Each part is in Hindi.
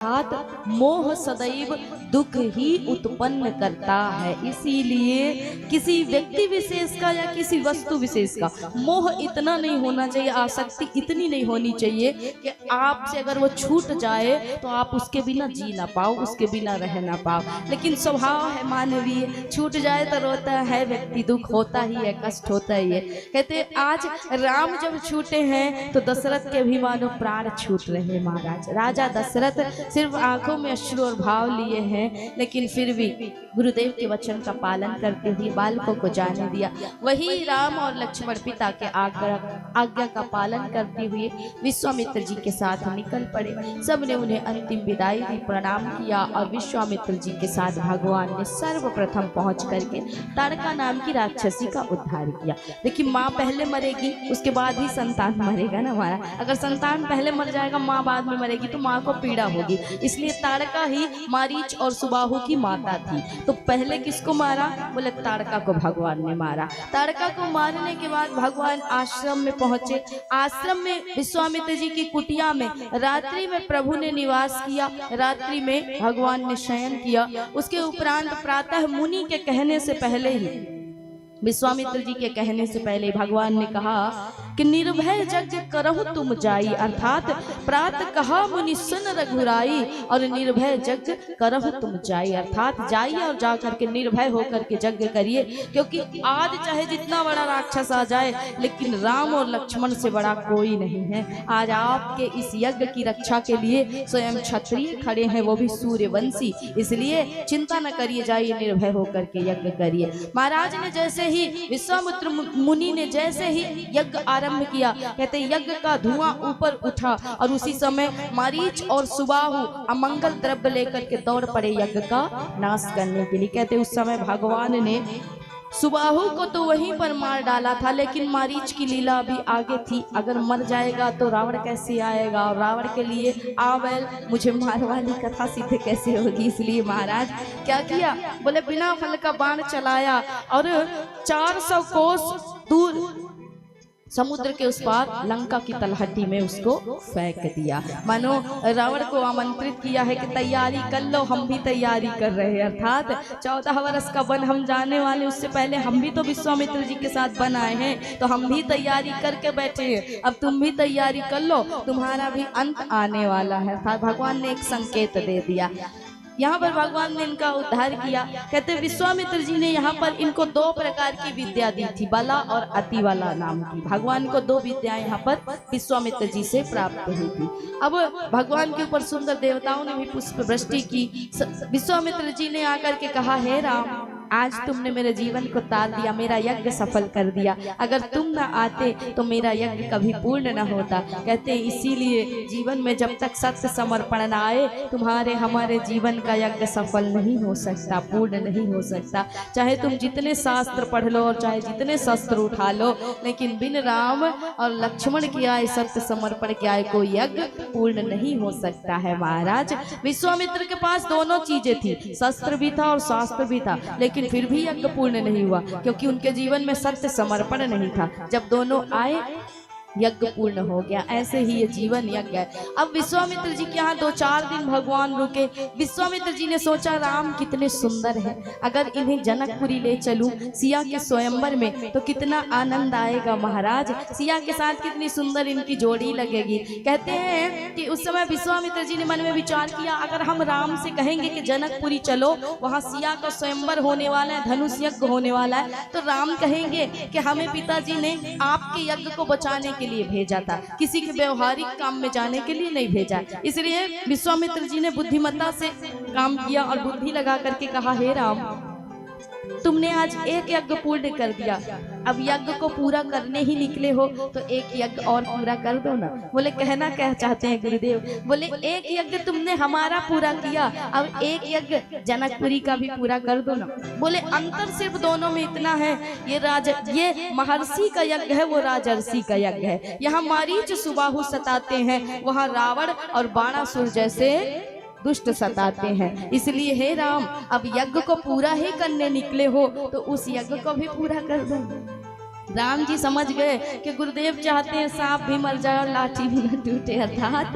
अर्थात मोह सदैव दुख ही उत्पन्न करता है। इसीलिए किसी व्यक्ति विशेष का या किसी वस्तु विशेष का मोह इतना नहीं होना चाहिए, आसक्ति इतनी नहीं होनी चाहिए कि आपसे अगर वो छूट जाए तो आप उसके बिना जी ना पाओ, उसके बिना रह ना पाओ। लेकिन स्वभाव है मानवीय, छूट जाए तो रोता है व्यक्ति, दुख होता ही है, कष्ट होता ही है। कहते आज राम जब छूटे हैं तो दशरथ के भी मानो प्राण छूट रहे। महाराज राजा दशरथ सिर्फ आंखों में अश्रु और भाव लिए हैं, लेकिन फिर भी गुरुदेव के वचन का पालन करते हुए बालकों को जाने दिया। वही राम और लक्ष्मण पिता के आज्ञा का पालन करते हुए विश्वामित्र जी के साथ निकल पड़े। सबने उन्हें अंतिम विदाई दी, प्रणाम किया और विश्वामित्र जी के साथ भगवान ने सर्वप्रथम पहुंच करके ताड़का नाम की राक्षसी का उद्धार किया। देखिए माँ पहले मरेगी, उसके बाद ही संतान मरेगा ना हमारा। अगर संतान पहले मर जाएगा, माँ बाद में मरेगी तो माँ को पीड़ा होगी। इसलिए ताड़का ही मारीच और सुबाहु की माता थी। तो पहले किसको मारा? बोले ताड़का को भगवान ने मारा। ताड़का को मारने के बाद भगवान आश्रम में पहुंचे। आश्रम में विश्वामित्र जी की कुटिया में रात्रि में प्रभु ने निवास किया। रात्रि में भगवान ने शयन किया। उसके उपरांत प्रातः मुनि के कहने से पहले ही, विश्वामित्र जी के कहने से पहले भगवान ने कहा कि निर्भय यज्ञ करहु तुम जाई, अर्थात प्रातः कहा मुनि सुन रघुराई और निर्भय यज्ञ करहु तुम जाई, अर्थात जाइए और जा करके निर्भय होकर के यज्ञ करिए। क्योंकि आज चाहे जितना बड़ा राक्षस आ जाए, लेकिन राम और लक्ष्मण से बड़ा कोई नहीं है। आज आपके इस यज्ञ की रक्षा के लिए स्वयं क्षत्रिय खड़े हैं, वो भी सूर्यवंशी। इसलिए चिंता न करिए, जाइए निर्भय होकर के यज्ञ करिए। महाराज ने जैसे ही, विश्वामित्र मुनि ने जैसे ही यज्ञ आरंभ किया, कहते यज्ञ का धुआं ऊपर उठा और उसी समय मारीच और सुबाहु अमंगल द्रव्य लेकर के दौड़ पड़े यज्ञ का नाश करने के लिए। कहते उस समय भगवान ने सुबाहु को तो वहीं पर मार डाला था, लेकिन मारीच की लीला अभी आगे थी। अगर मर जाएगा तो रावण कैसे आएगा, और रावण के लिए आवैल मुझे मार वाली कथा सिद्ध कैसे होगी। इसलिए महाराज क्या किया? बोले बिना फल का बाण चलाया और 400 कोस दूर समुद्र के उस पार लंका की तलहटी में उसको फेंक दिया। मानो रावण को आमंत्रित किया है कि तैयारी कर लो, हम भी तैयारी कर रहे हैं। अर्थात 14 वर्ष का वन हम जाने वाले, उससे पहले हम भी तो विश्वामित्र जी के साथ वन आए हैं, तो हम भी तैयारी करके बैठे हैं। अब तुम भी तैयारी कर लो, तुम्हारा भी अंत आने वाला है। अर्थात भगवान ने एक संकेत दे दिया। यहाँ पर भगवान ने इनका उद्धार किया। कहते विश्वामित्र जी ने यहाँ पर इनको 2 प्रकार की विद्या दी थी, बला और अतिबला नाम की। भगवान को 2 विद्याएं यहाँ पर विश्वामित्र जी से प्राप्त हुई थी। अब भगवान के ऊपर सुंदर देवताओं ने भी पुष्प वृष्टि की। विश्वामित्र जी ने आकर के कहा, हे राम, आज तुमने मेरे जीवन को तार दिया, मेरा यज्ञ सफल कर दिया। अगर तुम ना आते तो मेरा यज्ञ कभी पूर्ण न होता। कहते इसीलिए जीवन में जब तक सत्य समर्पण न आए, तुम्हारे हमारे जीवन का यज्ञ सफल नहीं हो सकता, पूर्ण नहीं हो सकता। चाहे तुम जितने शास्त्र पढ़ लो और चाहे जितने शस्त्र उठा लो, लेकिन बिन राम और लक्ष्मण के आए, सत्य समर्पण के आए, कोई यज्ञ पूर्ण नहीं हो सकता है। महाराज विश्वामित्र के पास दोनों चीजें थी, शस्त्र भी था और शास्त्र भी था, लेकिन फिर भी यज्ञ पूर्ण नहीं हुआ, क्योंकि उनके जीवन में सत्य समर्पण नहीं था। जब दोनों आए, यज्ञ पूर्ण हो गया। ऐसे ही ये जीवन यज्ञ है। अब विश्वामित्र जी के यहाँ 2-4 दिन भगवान रुके। विश्वामित्र जी ने सोचा, राम कितने सुंदर हैं, अगर इन्हें जनकपुरी ले चलूं सिया के स्वयंवर में तो कितना आनंद आएगा। महाराज सिया के साथ कितनी सुंदर इनकी जोड़ी लगेगी। कहते हैं कि उस समय विश्वामित्र जी ने मन में विचार किया, अगर हम राम से कहेंगे कि जनकपुरी चलो, वहाँ सिया का स्वयंवर होने वाला है, धनुष यज्ञ होने वाला है, तो राम कहेंगे कि हमें पिताजी ने आपके यज्ञ को बचाने के लिए भेजा था, किसी के व्यवहारिक काम में जाने के लिए नहीं भेजा। इसलिए विश्वामित्र जी ने बुद्धिमत्ता से काम किया और बुद्धि लगा करके कहा, हे राम, तुमने आज एक यज्ञ पूर्ण कर दिया, अब यज्ञ को पूरा करने ही निकले हो तो एक यज्ञ और पूरा कर दो ना। बोले कहना क्या चाहते हैं गुरुदेव? बोले एक यज्ञ तुमने हमारा पूरा किया, अब एक यज्ञ जनकपुरी का भी पूरा कर दो ना। बोले अंतर सिर्फ दोनों में इतना है, ये महर्षि का यज्ञ है, वो राजर्षि का यज्ञ है। यहाँ मारीच सुबाहु सताते हैं, वहाँ रावण और बाणासुर जैसे दुष्ट सताते हैं। इसलिए हे राम, अब यज्ञ को पूरा ही करने निकले हो तो उस यज्ञ को भी पूरा कर दो। राम जी समझ गए कि गुरुदेव चाहते हैं सांप भी मर जाए और लाठी भी न टूटे। अर्थात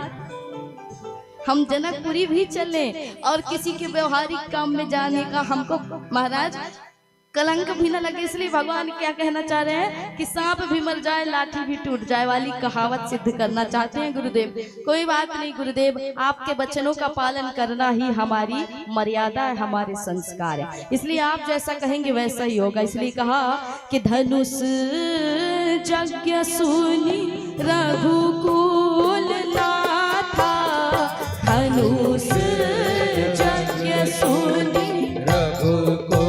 हम जनकपुरी भी चले और किसी के व्यवहारिक काम में जाने का हमको महाराज कलंक भी न लगे। इसलिए भगवान क्या कहना चाह रहे हैं कि सांप भी मर जाए लाठी भी टूट जाए वाली कहावत सिद्ध करना चाहते हैं गुरुदेव। कोई बात नहीं गुरुदेव, आपके वचनों का पालन करना ही हमारी मर्यादा है, हमारे संस्कार है, इसलिए आप जैसा कहेंगे वैसा ही होगा। इसलिए कहा कि धनुष यज्ञ सुनी रघुकुल नाथा, धनुष यज्ञ सुनी रघुकुल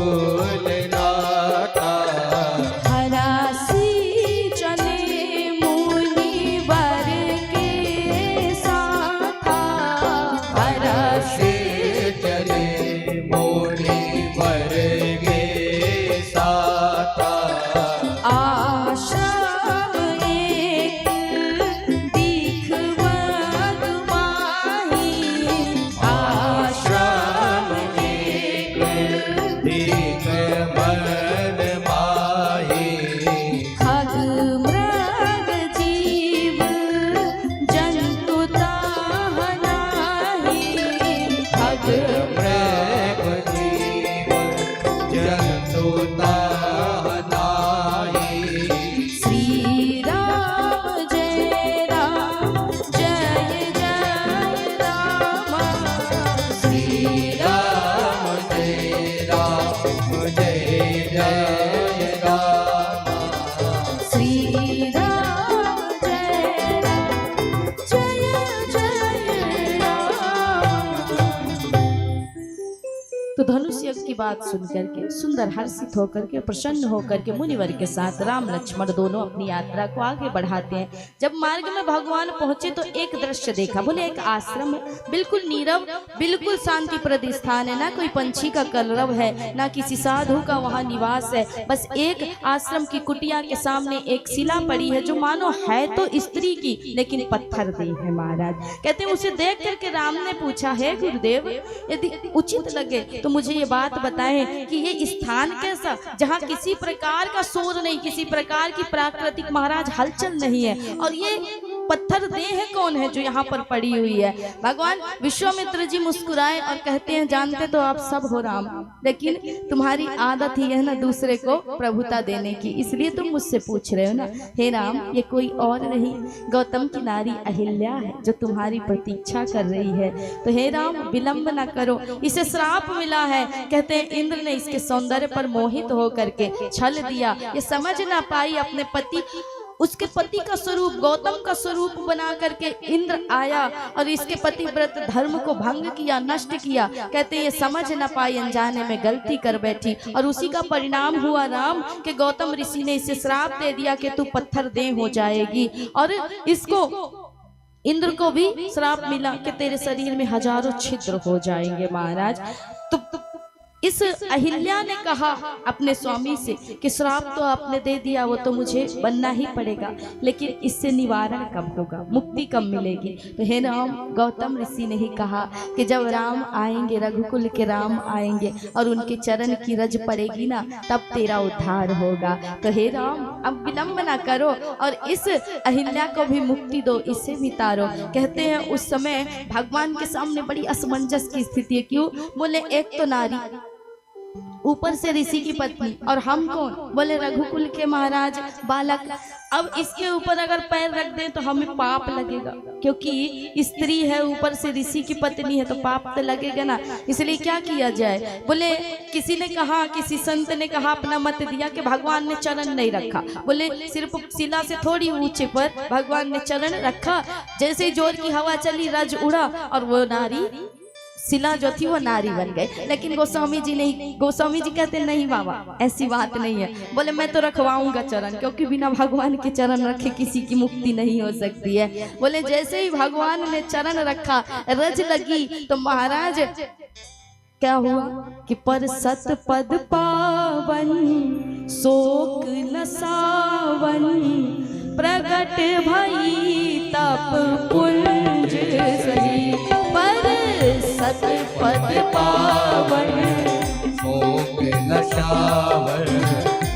तो धनुष यज्ञ की बात सुनकर के सुंदर हर्षित होकर के प्रसन्न होकर के मुनिवर के साथ राम लक्ष्मण दोनों अपनी यात्रा को आगे बढ़ाते हैं। जब मार्ग में भगवान पहुंचे तो एक दृश्य देखा। बोले एक आश्रम है, बिल्कुल नीरव, बिल्कुल शांतिप्रद स्थान है, ना कोई पंछी का कलरव है, ना किसी साधु का वहां निवास है। बस एक आश्रम की कुटिया के सामने एक शिला पड़ी है जो मानो है तो स्त्री की लेकिन पत्थर देह है। महाराज कहते हैं उसे देख करके राम ने पूछा, है गुरुदेव यदि उचित लगे तो मुझे ये बात बताएं कि ये स्थान कैसा, जहाँ किसी प्रकार का शोर नहीं, किसी प्रकार की प्राकृतिक महाराज हलचल नहीं है, और ये पत्थर देह कौन है जो यहाँ पर पड़ी हुई है। भगवान विश्वामित्र जी मुस्कुराए और कहते हैं, जानते तो आप सब हो राम, लेकिन तुम्हारी आदत ही है ना दूसरे को प्रभुता देने की, इसलिए तुम मुझसे पूछ रहे हो ना। हे राम, ये कोई और नहीं गौतम की नारी अहिल्या है जो तुम्हारी प्रतीक्षा कर रही है। तो हे राम विलंब न करो, इसे श्राप मिला है। कहते हैं इंद्र ने इसके सौंदर्य पर मोहित होकर के छल दिया, ये समझ ना पाई अपने पति, उसके पति का स्वरूप गौतम का स्वरूप बना करके इंद्र आया और इसके पति व्रत धर्म को भंग किया, नष्ट किया। कहते ये समझ न पाई, अनजाने में गलती कर बैठी, और उसी का परिणाम हुआ राम कि गौतम ऋषि ने इसे श्राप दे दिया कि तू पत्थर देह हो जाएगी, और इसको इंद्र को भी श्राप मिला कि तेरे शरीर में हजारों छिद्र हो जाएंगे। महाराज तो इस अहिल्या ने कहा अपने स्वामी से कि श्राप तो आपने दे दिया, वो तो मुझे बनना ही पड़ेगा, लेकिन इससे निवारण कब होगा, मुक्ति कब मिलेगी। तो हे राम, गौतम ऋषि ने ही कहा कि जब राम आएंगे, रघुकुल के राम आएंगे और उनके चरण की रज पड़ेगी ना, तब तेरा उद्धार होगा। तो हे राम अब विलंब ना करो और इस अहिल्या को भी मुक्ति दो, इसे भी तारो। कहते हैं उस समय भगवान के सामने बड़ी असमंजस की स्थिति है। क्यों? बोले एक तो नारी, ऊपर से ऋषि की पत्नी, और हम कौन? बोले रघुकुल के महाराज बालक। अब इसके ऊपर अगर पैर रख दें तो हमें पाप लगेगा, क्योंकि स्त्री है, ऊपर से ऋषि की पत्नी है, तो पाप तो लगेगा ना। इसलिए क्या किया जाए? बोले किसी ने कहा, किसी संत ने कहा, अपना मत दिया कि भगवान ने चरण नहीं रखा। बोले सिर्फ शिला से थोड़ी ऊंचे पर भगवान ने चरण रखा, जैसे जोर की हवा चली रज उड़ा और वो नारी शिला जो थी वो नारी बन गई। लेकिन गोस्वामी जी नहीं, गोस्वामी जी कहते नहीं बाबा ऐसी बात नहीं है। बोले मैं तो रखवाऊंगा चरण, क्योंकि बिना भगवान के चरण रखे किसी की मुक्ति नहीं हो सकती है। बोले जैसे ही भगवान ने चरण रखा, रज लगी, तो महाराज क्या हुआ कि पर सत पद पावन शोक नसावन, प्रगट भई तप पुंज सही, पर सत पद पावन शोक नसावन,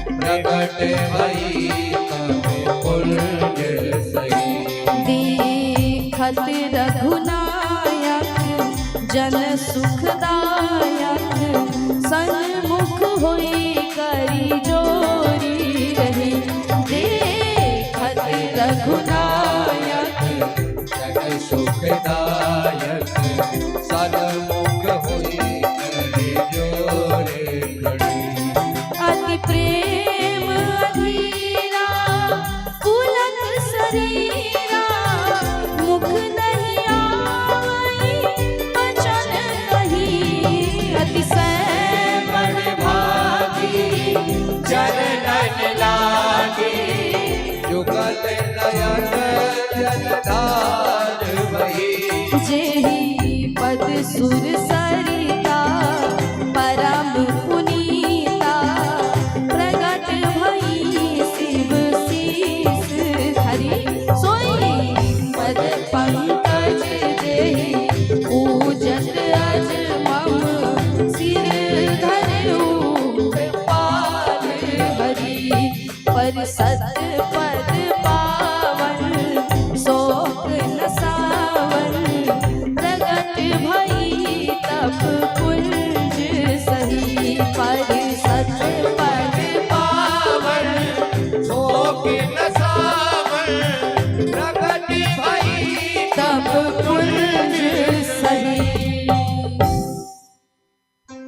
प्रगट भई तप पुंज सही। देखत रघुनायक जन सुखदायक सन्मुख होई करी जोरी रही देखत रघुनायक जग सुखदायक सन्मुख होई करे जोरे खड़ी अति प्रेम अधीरा पुलक शरीरा मुख नहीं आवई वचन कही अतिशय मन भागी चरणन लागे जुगत नयन जलधार वही जेहि पद सुर सरिता परम पुनीता प्रगट भई शिव शीस धरि सोई पद पंकज जेहि पूजत अज मम सिर धरऊ पाल हरि पर सत पद पावन शोक नसावन प्रगट भई तब कुंज सही पर सत पद पावन शोक न सावन प्रगट भई तब कुंज सही।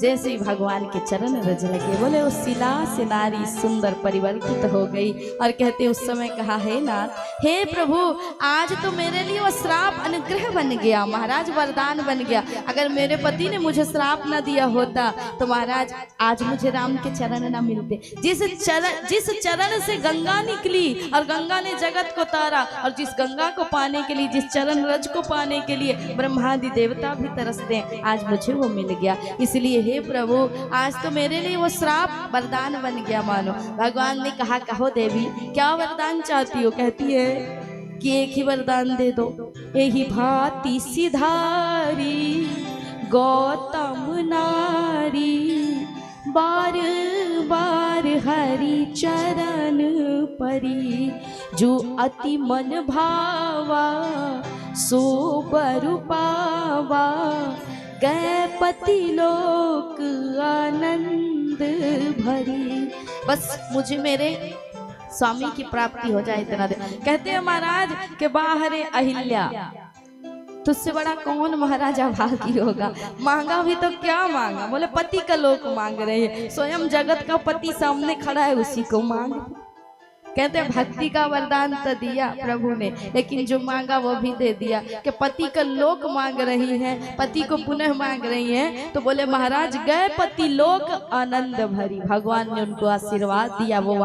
जैसे ही भगवान के चरण रज लगे बोले उस शिला से नारी सुंदर परिवर्तित हो गई और कहते उस समय कहा हे नाथ हे प्रभु आज तो मेरे लिए वो श्राप अनुग्रह बन गया महाराज वरदान बन गया अगर मेरे पति ने मुझे श्राप न दिया होता तो महाराज आज मुझे राम के चरण न मिलते जिस चरण से गंगा निकली और गंगा ने जगत को तारा और जिस गंगा को पाने के लिए जिस चरण रज को पाने के लिए ब्रह्मादि देवता भी तरसते हैं आज मुझे वो मिल गया इसलिए हे प्रभु आज तो मेरे लिए वो श्राप वरदान बन गया मानो। भगवान ने कहा कहो देवी क्या वरदान चाहती हो कहती है कि एक ही वरदान दे दो यही भांति सिधारी गौतम नारी बार बार हरि चरण परी जो अति मन भावा सो बरु पावा गए पति लोक आनंद भरी। बस मुझे मेरे स्वामी की प्राप्ति हो जाए इतना दे। कहते हैं महाराज के बाहरे अहिल्या तुझसे बड़ा कौन महाराजा भागी होगा मांगा भी तो क्या मांगा बोले पति का लोक मांग रहे हैं स्वयं जगत का पति सामने खड़ा है उसी को मांग। कहते हैं भक्ति का वरदान तो दिया प्रभु ने लेकिन जो मांगा वो भी दे दिया कि पति का लोक मांग रही है पति को पुनः मांग रही है तो बोले महाराज गए पति लोक आनंद भरी। भगवान ने उनको आशीर्वाद दिया वो